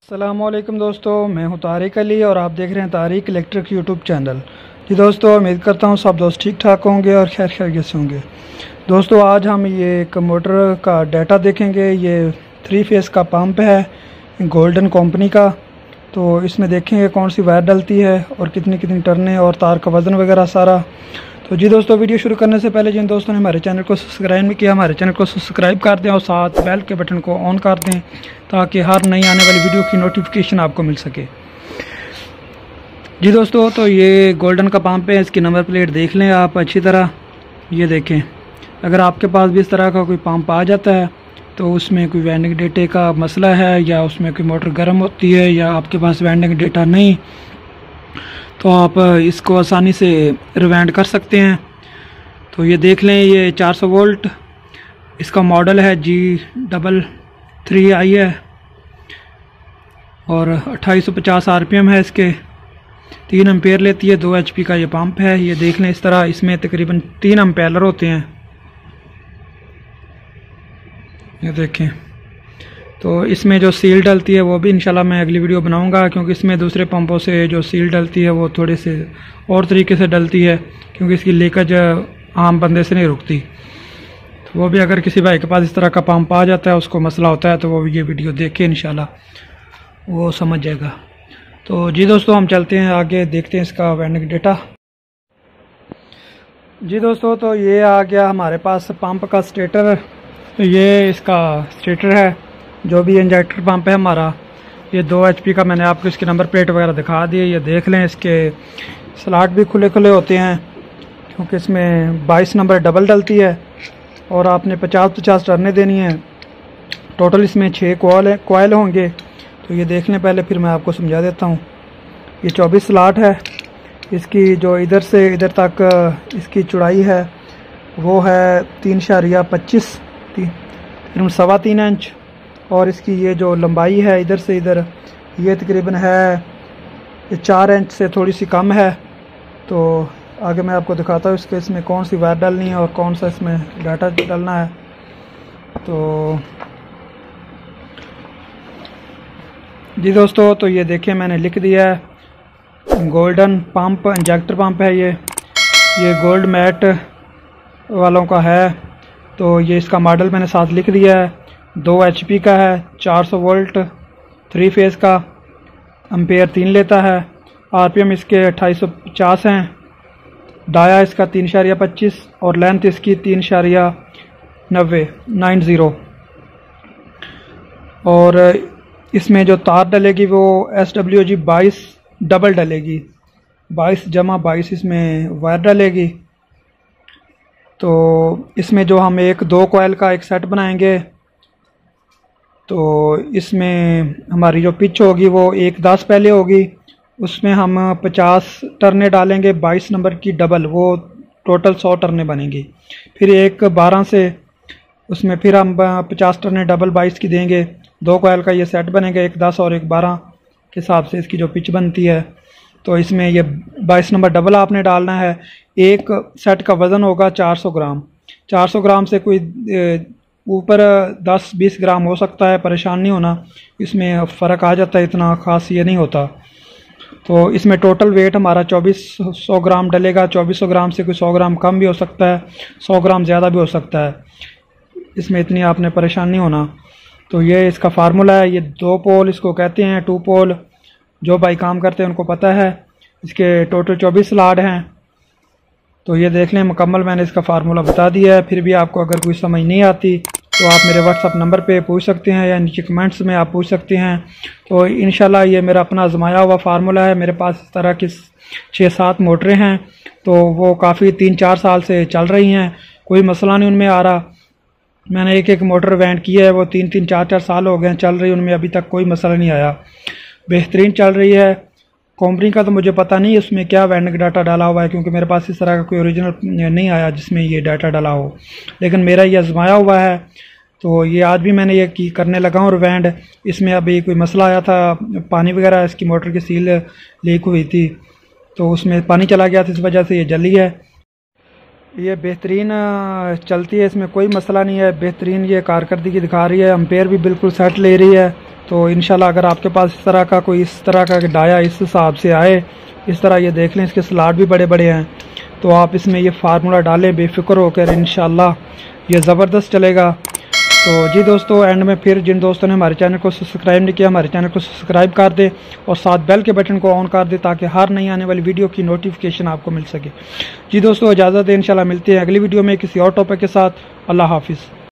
अस्सलामुअलैकुम दोस्तों, मैं हूं तारिक अली और आप देख रहे हैं तारिक इलेक्ट्रिक यूट्यूब चैनल। जी दोस्तों, उम्मीद करता हूं सब दोस्त ठीक ठाक होंगे और खैर खैरियत से होंगे। दोस्तों, आज हम ये एक मोटर का डाटा देखेंगे। ये 3 फेस का पंप है गोल्डन कंपनी का। तो इसमें देखेंगे कौन सी वायर डलती है और कितनी कितनी टर्नें और तार का वज़न वगैरह सारा। तो जी दोस्तों, वीडियो शुरू करने से पहले जिन दोस्तों ने हमारे चैनल को सब्सक्राइब नहीं किया, हमारे चैनल को सब्सक्राइब कर दें और साथ बेल के बटन को ऑन कर दें ताकि हर नई आने वाली वीडियो की नोटिफिकेशन आपको मिल सके। जी दोस्तों, तो ये गोल्डन का पंप है। इसकी नंबर प्लेट देख लें आप अच्छी तरह। ये देखें, अगर आपके पास भी इस तरह का कोई पंप आ जाता है तो उसमें कोई वाइंडिंग डेटे का मसला है या उसमें कोई मोटर गर्म होती है या आपके पास वाइंडिंग डेटा नहीं, तो आप इसको आसानी से रिवाइंड कर सकते हैं। तो ये देख लें, ये 400 वोल्ट इसका मॉडल है, G33i है और 2850 RPM है इसके। 3 एम्पेयर लेती है। 2 HP का ये पंप है। ये देख लें इस तरह, इसमें तकरीबन 3 एम्पेयर होते हैं। ये देखें, तो इसमें जो सील डलती है वो भी इंशाल्लाह मैं अगली वीडियो बनाऊंगा, क्योंकि इसमें दूसरे पंपों से जो सील डलती है वो थोड़े से और तरीके से डलती है, क्योंकि इसकी लीकेज आम बंदे से नहीं रुकती। तो वो भी अगर किसी भाई के पास इस तरह का पंप आ जाता है, उसको मसला होता है, तो वो भी ये वीडियो देख के इंशाल्लाह वो समझ जाएगा। तो जी दोस्तों, हम चलते हैं आगे, देखते हैं इसका वाइंडिंग डेटा। जी दोस्तों, तो ये आ गया हमारे पास पंप का स्टेटर। तो ये इसका स्टेटर है, जो भी इंजेक्टर पंप है हमारा। ये 2 HP का, मैंने आपको इसकी नंबर प्लेट वगैरह दिखा दी है। ये देख लें, इसके स्लॉट भी खुले खुले होते हैं, क्योंकि इसमें 22 नंबर डबल डलती है और आपने 50-50 टर्नें देनी है। टोटल इसमें 6 कॉयल होंगे। तो ये देख लें पहले, फिर मैं आपको समझा देता हूँ। ये 24 स्लॉट है। इसकी जो इधर से इधर तक इसकी चौड़ाई है वो है 3.25 3.25 इंच, और इसकी ये जो लंबाई है इधर से इधर, ये तकरीबन है 4 इंच से थोड़ी सी कम है। तो आगे मैं आपको दिखाता हूँ इसके, इसमें कौन सी वायर डालनी है और कौन सा इसमें डाटा डालना है। तो जी दोस्तों, तो ये देखिए मैंने लिख दिया है गोल्डन पंप, इंजेक्टर पंप है ये गोल्ड मैट वालों का है। तो ये इसका मॉडल मैंने साथ लिख दिया है। 2 HP का है, 400 वोल्ट, 3 फेस का, एम्पेयर 3 लेता है। RPM इसके 2850 हैं। डाया इसका 3.25 और लेंथ इसकी 3.90। और इसमें जो तार डलेगी वो SWG 22 डबल डलेगी। 22/22 इसमें वायर डलेगी। तो इसमें जो हम 2 कॉयल का एक सेट बनाएंगे, तो इसमें हमारी जो पिच होगी वो 1/10 पहले होगी। उसमें हम 50 टर्नें डालेंगे 22 नंबर की डबल, वो टोटल 100 टर्नें बनेंगी। फिर 1/12 से उसमें फिर हम 50 टर्नें डबल 22 की देंगे। 2 कॉयल का ये सेट बनेगा, 1/10 और 1/12 के हिसाब से इसकी जो पिच बनती है। तो इसमें ये 22 नंबर डबल आपने डालना है। एक सेट का वज़न होगा 400 ग्राम। 400 ग्राम से कोई ऊपर 10-20 ग्राम हो सकता है, परेशान नहीं होना, इसमें फ़र्क आ जाता है, इतना ख़ास ये नहीं होता। तो इसमें टोटल वेट हमारा 2400 ग्राम डलेगा। 2400 ग्राम से कोई 100 ग्राम कम भी हो सकता है, 100 ग्राम ज़्यादा भी हो सकता है, इसमें इतनी आपने परेशान नहीं होना। तो ये इसका फार्मूला है। ये 2 पोल इसको कहते हैं, 2 पोल। जो भाई काम करते हैं उनको पता है। इसके टोटल 24 स्लॉट हैं। तो ये देख लें, मुकम्मल मैंने इसका फार्मूला बता दिया है। फिर भी आपको अगर कोई समझ नहीं आती तो आप मेरे व्हाट्सअप नंबर पे पूछ सकते हैं या नीचे कमेंट्स में आप पूछ सकते हैं। तो इंशाल्लाह ये मेरा अपना आजमाया हुआ फार्मूला है। मेरे पास इस तरह की 6-7 मोटरें हैं, तो वो काफ़ी 3-4 साल से चल रही हैं, कोई मसला नहीं उनमें आ रहा। मैंने एक मोटर वेंट की है, वो 3-3 4-4 साल हो गए चल रही, उनमें अभी तक कोई मसला नहीं आया, बेहतरीन चल रही है। कंपनी का तो मुझे पता नहीं उसमें क्या वाइंडिंग डाटा डाला हुआ है, क्योंकि मेरे पास इस तरह का कोई ओरिजिनल नहीं आया जिसमें ये डाटा डाला हो, लेकिन मेरा ये आजमाया हुआ है। तो ये आज भी मैंने ये करने लगा हूँ रिवाइंड। इसमें अभी कोई मसला आया था, पानी वगैरह इसकी मोटर की सील लीक हुई थी, तो उसमें पानी चला गया था, इस वजह से ये जली है। ये बेहतरीन चलती है, इसमें कोई मसला नहीं है, बेहतरीन ये कारकर्दगी दिखा रही है, एम्पेयर भी बिल्कुल सेट ले रही है। तो इंशाल्लाह अगर आपके पास इस तरह का डाया इस हिसाब से आए, इस तरह ये देख लें, इसके स्लाट भी बड़े बड़े हैं, तो आप इसमें ये फार्मूला डालें बेफिक्र होकर, इंशाल्लाह ये ज़बरदस्त चलेगा। तो जी दोस्तों, एंड में फिर जिन दोस्तों ने हमारे चैनल को सब्सक्राइब नहीं किया, हमारे चैनल को सब्सक्राइब कर दे और साथ बेल के बटन को ऑन कर दे ताकि हर नई आने वाली वीडियो की नोटिफिकेशन आपको मिल सके। जी दोस्तों, इजाज़त है, इंशाल्लाह मिलते हैं अगली वीडियो में किसी और टॉपिक के साथ। अल्लाह हाफिज़।